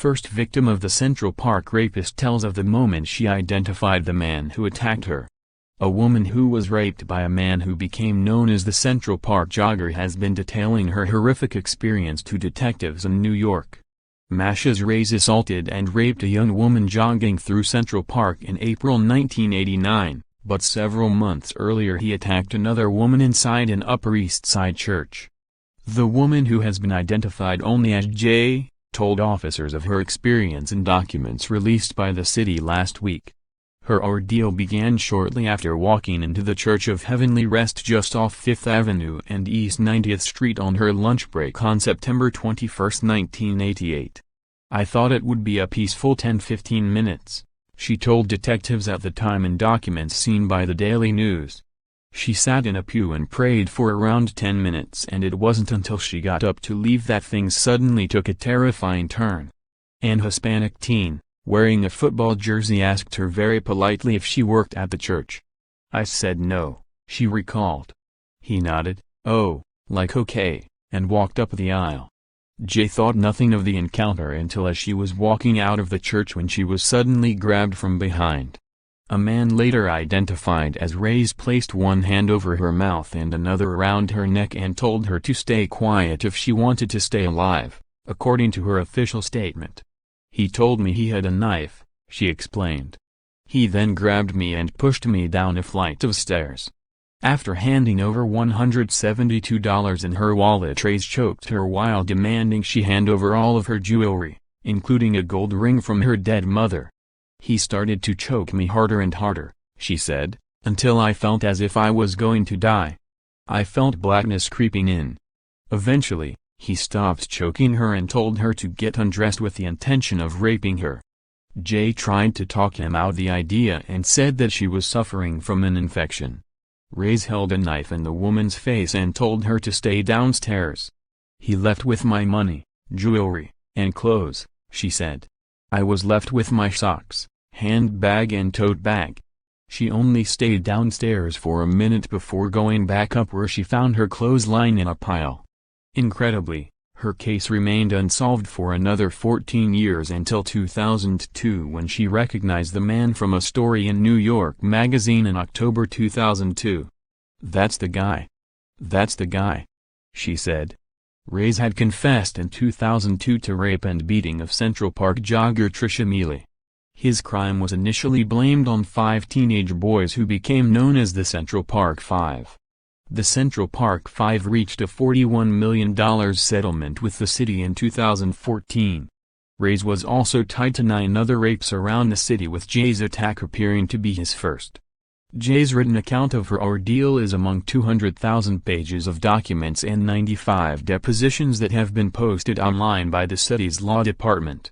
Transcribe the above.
first victim of the Central Park rapist tells of the moment she identified the man who attacked her. A woman who was raped by a man who became known as the Central Park Jogger has been detailing her horrific experience to detectives in New York. Masha's Reyes assaulted and raped a young woman jogging through Central Park in April 1989, but several months earlier he attacked another woman inside an Upper East Side church. The woman, who has been identified only as J, told officers of her experience in documents released by the city last week. Her ordeal began shortly after walking into the Church of Heavenly Rest just off 5th Avenue and East 90th Street on her lunch break on September 21, 1988. "I thought it would be a peaceful 10-15 minutes," she told detectives at the time in documents seen by the Daily News. "She sat in a pew and prayed for around 10 minutes, and it wasn't until she got up to leave that things suddenly took a terrifying turn." An Hispanic teen, wearing a football jersey, asked her very politely if she worked at the church. "I said no," she recalled. He nodded, "Oh, like okay," and walked up the aisle. Jay thought nothing of the encounter until as she was walking out of the church when she was suddenly grabbed from behind. A man later identified as Reyes placed one hand over her mouth and another around her neck and told her to stay quiet if she wanted to stay alive, according to her official statement. "He told me he had a knife," she explained. "He then grabbed me and pushed me down a flight of stairs." After handing over $172 in her wallet, Reyes choked her while demanding she hand over all of her jewelry, including a gold ring from her dead mother. "He started to choke me harder and harder," she said, "until I felt as if I was going to die. I felt blackness creeping in. Eventually, he stopped choking her and told her to get undressed with the intention of raping her." Jay tried to talk him out the idea and said that she was suffering from an infection. Reyes held a knife in the woman's face and told her to stay downstairs. "He left with my money, jewelry, and clothes," she said. "I was left with my socks, handbag and tote bag." She only stayed downstairs for a minute before going back up, where she found her clothes lying in a pile. Incredibly, her case remained unsolved for another 14 years until 2002, when she recognized the man from a story in New York Magazine in October 2002. "That's the guy. That's the guy," she said. Reyes had confessed in 2002 to rape and beating of Central Park jogger Trisha Mealy. His crime was initially blamed on 5 teenage boys who became known as the Central Park Five. The Central Park Five reached a $41 million settlement with the city in 2014. Reyes was also tied to 9 other rapes around the city, with Jay's attack appearing to be his first. Jay's written account of her ordeal is among 200,000 pages of documents and 95 depositions that have been posted online by the city's law department.